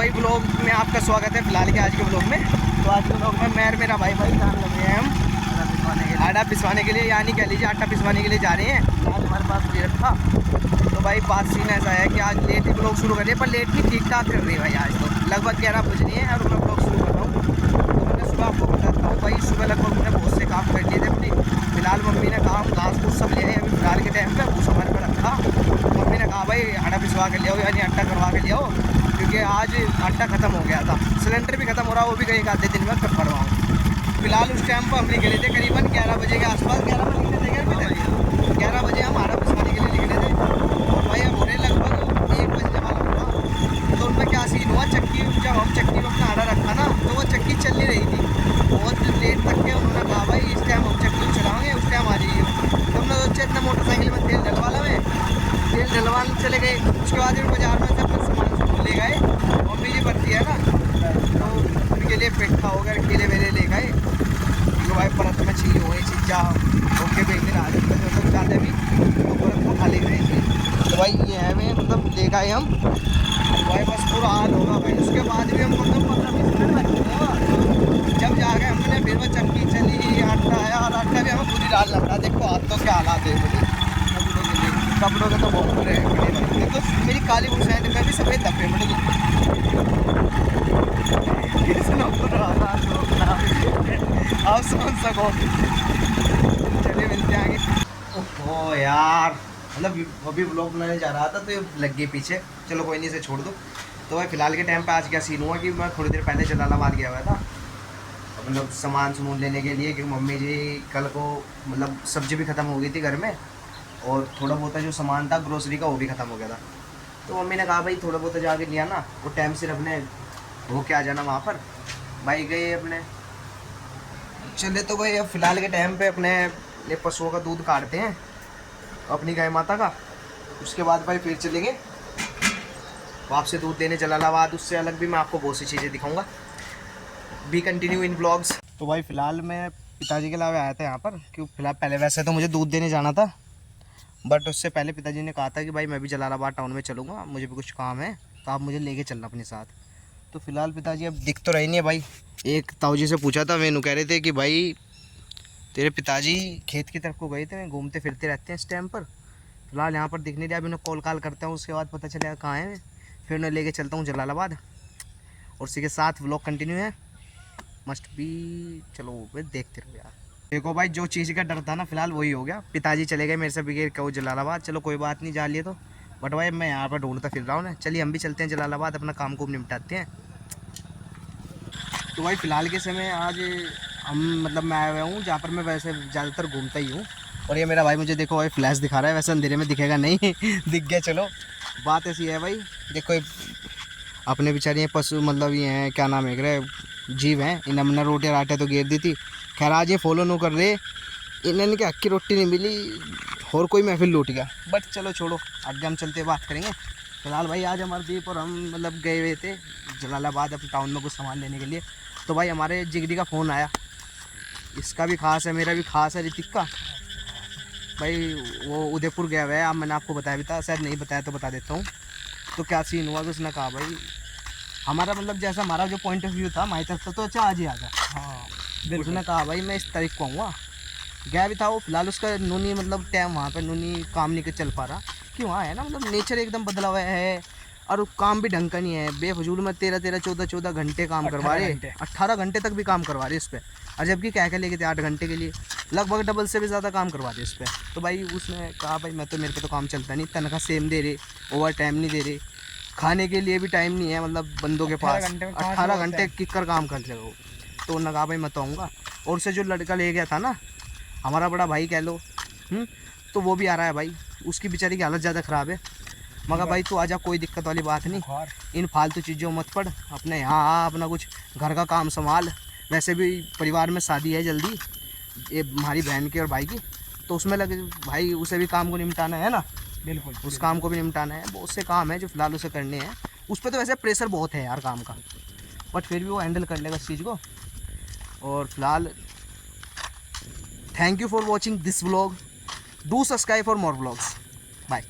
भाई ब्लॉग में आपका स्वागत है फिलहाल के आज के ब्लॉग में। तो आज के ब्लॉग में मैं और मेरा भाई जान लगे हैं हम आटा पिसवाने के लिए, यानी कह लीजिए आटा पिसवाने के लिए जा रहे हैं। आज हमारे पास ये रखा। तो भाई बात सीन ऐसा है कि आज लेट ही ब्लॉग शुरू कर रहे हैं, पर लेट भी ठीक ठाक कर रही है भाई। आज तो लगभग 11 बज रही है और मैं ब्लॉग शुरू कर रहा हूँ। तो मैंने सुबह आपको बताता हूँ भाई, सुबह लगभग मैंने बहुत से काम कर लिए थे अपनी। फिलहाल मम्मी ने कहा हम घास फूस सब ले आए अभी फिलहाल के टाइम पे, भूसा हमारे पर रखा। मम्मी ने कहा भाई आटा पिसवा के ले आओ, यानी आटा करवा के ले आओ, क्योंकि आज आटा ख़त्म हो गया था। सिलेंडर भी खत्म हो रहा, वो भी कहीं आधे दिन में कब भरवाऊँ। फिलहाल उस टाइम पर हम निकले थे करीबन 11 बजे के आसपास। 11 बजे निकले थे, 11 बजे हम आटा पिसवाने के लिए निकले थे। और भाई अब होने लगभग 1 बजने वाला हुआ। तो उनमें क्या सीन हुआ, चक्की जब हम चक्की में अपना आटा रखा ना, तो वो चक्की चल नहीं रही थी बहुत लेट तक के। उन्होंने कहा भाई इस टाइम हम चक्की चलाएंगे, उस टाइम आ जाइए। तो हमने सोचा इतना मोटरसाइकिल में तेल डलवा लें, तेल डलवाने चले गए। उसके बाद फिर बाजार में से अपना सामान ले गए। मम्मी जी बढ़ती है ना, तो उनके लिए पेठा हो गया, केले वेले ले गए। तो भाई परत में चाहिए हुई चीज़ा ओके पे दिन आ जाते मतलब ज़्यादा भी, तो परत को खा ले गए थे। तो भाई ये है मैं मतलब ले गए हम। भाई बस पूरा हाल होगा भाई। उसके बाद भी हम मतलब 15-20 मिनट लगे। जब जा गए हमने फिर वो चक्की चली, आटा आया और आटा भी हमें पूरी डालना पड़ा। देखो आज तो क्या हालात है मुझे कपड़ों के तो बहुत बुरे हैं। देखो मेरी काली बुशर्ट में भी सफ़ेद धब्बे आप समझ सको। चलिए मिलते हैं आगे। ओहो यार, मतलब अभी ब्लॉग बनाने जा रहा था तो ये लग गई पीछे। चलो कोई नहीं, इसे छोड़ दो। तो भाई फिलहाल के टाइम पे आज क्या सीन हुआ कि मैं थोड़ी देर पहले जलालाबाद गया हुआ था, मतलब सामान सुमून लेने के लिए, क्योंकि मम्मी जी कल को मतलब सब्ज़ी भी ख़त्म हो गई थी घर में, और थोड़ा बहुत जो सामान था ग्रोसरी का वो भी ख़त्म हो गया था। तो मम्मी ने कहा भाई थोड़ा बहुत जाके लिया ना, वो टाइम से अपने हो के आ जाना वहाँ पर। भाई गए अपने चले। तो भाई अब फ़िलहाल के टाइम पे अपने ये पशुओं का दूध काटते हैं अपनी गाय माता का। उसके बाद भाई फिर चलेंगे वापस दूध देने जलालाबाद। उससे अलग भी मैं आपको बहुत सी चीज़ें दिखाऊंगा। B continue in blogs. तो भाई फ़िलहाल मैं पिताजी के अलावा आया था यहाँ पर, क्योंकि फिलहाल पहले वैसे तो मुझे दूध देने जाना था, बट उससे पहले पिताजी ने कहा था कि भाई मैं भी जलालाबाद टाउन में चलूँगा, मुझे भी कुछ काम है तो आप मुझे लेके चलना अपने साथ। तो फिलहाल पिताजी अब दिख तो रही नहीं है भाई। एक ताऊजी से पूछा था, मैंने कह रहे थे कि भाई तेरे पिताजी खेत की तरफ को गए थे, घूमते फिरते रहते हैं इस टाइम पर। फिलहाल यहाँ पर दिख नहीं रहा। अभी उन्हें कॉल करता हूँ, उसके बाद पता चलेगा कहाँ है। फिर उन्हें लेके चलता हूँ जलालाबाद। और उसी के साथ व्लॉग कंटिन्यू है, मस्ट बी। चलो भाई देखते रहो यार। देखो भाई जो चीज़ का डर था ना फिलहाल वही हो गया। पिताजी चले गए मेरे से बिगेर कहो जलालाबाद। चलो कोई बात नहीं, जा लिए तो, बट भाई मैं यहाँ पर ढूंढता फिर रहा हूँ ना। चलिए हम भी चलते हैं जलालाबाद, अपना काम को निपटाते हैं। तो भाई फ़िलहाल के समय आज हम मतलब मैं आया हुआ हूँ जहाँ पर मैं वैसे ज़्यादातर घूमता ही हूँ। और ये मेरा भाई मुझे देखो भाई फ्लैश दिखा रहा है, वैसे अंधेरे में दिखेगा नहीं दिख गया। चलो बात ऐसी है भाई, देखो अपने बेचारे ये पशु मतलब ये हैं, क्या नाम है, जीव हैं। इन हमने रोटी राटे तो घेर दी थी। खैर आज ये फॉलो नहीं कर रहे, इन्हें क्या अक्की रोटी नहीं मिली और कोई महफिल लूट गया। बट चलो छोड़ो, आगे हम चलते बात करेंगे। फिलहाल भाई आज हमारे दीप और हम मतलब गए हुए थे जलालाबाद अपने टाउन में कुछ सामान लेने के लिए। तो भाई हमारे जिगरी का फ़ोन आया, इसका भी खास है, मेरा भी खास है, ऋतिक का। भाई वो उदयपुर गया हुआ है। अब मैंने आपको बताया भी था, शायद नहीं बताया तो बता देता हूँ। तो क्या सीन हुआ कि उसने कहा भाई हमारा मतलब जैसा हमारा जो पॉइंट ऑफ व्यू था हमारी तरफ से, तो अच्छा आज ही आ जा। हाँ उसने कहा भाई मैं इस तारीख को आऊँगा। गया भी था वो। फिलहाल उसका नूनी मतलब टाइम वहाँ पे नूनी काम नहीं कर चल पा रहा, कि वहाँ है ना मतलब नेचर एकदम बदला हुआ है, और काम भी ढंग का नहीं है। बेफजूल में 13-14 घंटे काम करवा रहे, 18 घंटे तक भी काम करवा रहे इस पर। और जबकि क्या लेके थे 8 घंटे के लिए, लगभग डबल से भी ज़्यादा काम करवा रहे इस पर। तो भाई उसने कहा भाई मैं तो मेरे को तो काम चलता नहीं, तनख्वाह सेम दे रहे, ओवर टाइम नहीं दे रहे, खाने के लिए भी टाइम नहीं है मतलब बंदों के पास। 18 घंटे किक काम कर रहे हो। तो उन्होंने कहा भाई मैं तो आऊँगा। और उससे जो लड़का ले गया था ना, हमारा बड़ा भाई कह लो, तो वो भी आ रहा है भाई। उसकी बेचारी की हालत ज़्यादा ख़राब है। मगर भाई तू आजा, कोई दिक्कत वाली बात नहीं। इन फालतू चीज़ों मत पड़, अपने यहाँ आ, अपना कुछ घर का काम संभाल। वैसे भी परिवार में शादी है जल्दी, ये हमारी बहन की और भाई की, तो उसमें लगे भाई, उसे भी काम को निपटाना है ना। बिल्कुल उस काम को भी निपटाना है। बहुत से काम है जो फिलहाल उसे करने हैं। उस पर तो वैसे प्रेशर बहुत है यार काम का, बट फिर भी वो हैंडल कर लेगा इस चीज़ को। और फिलहाल thank you for watching this vlog. Do subscribe for more vlogs. Bye.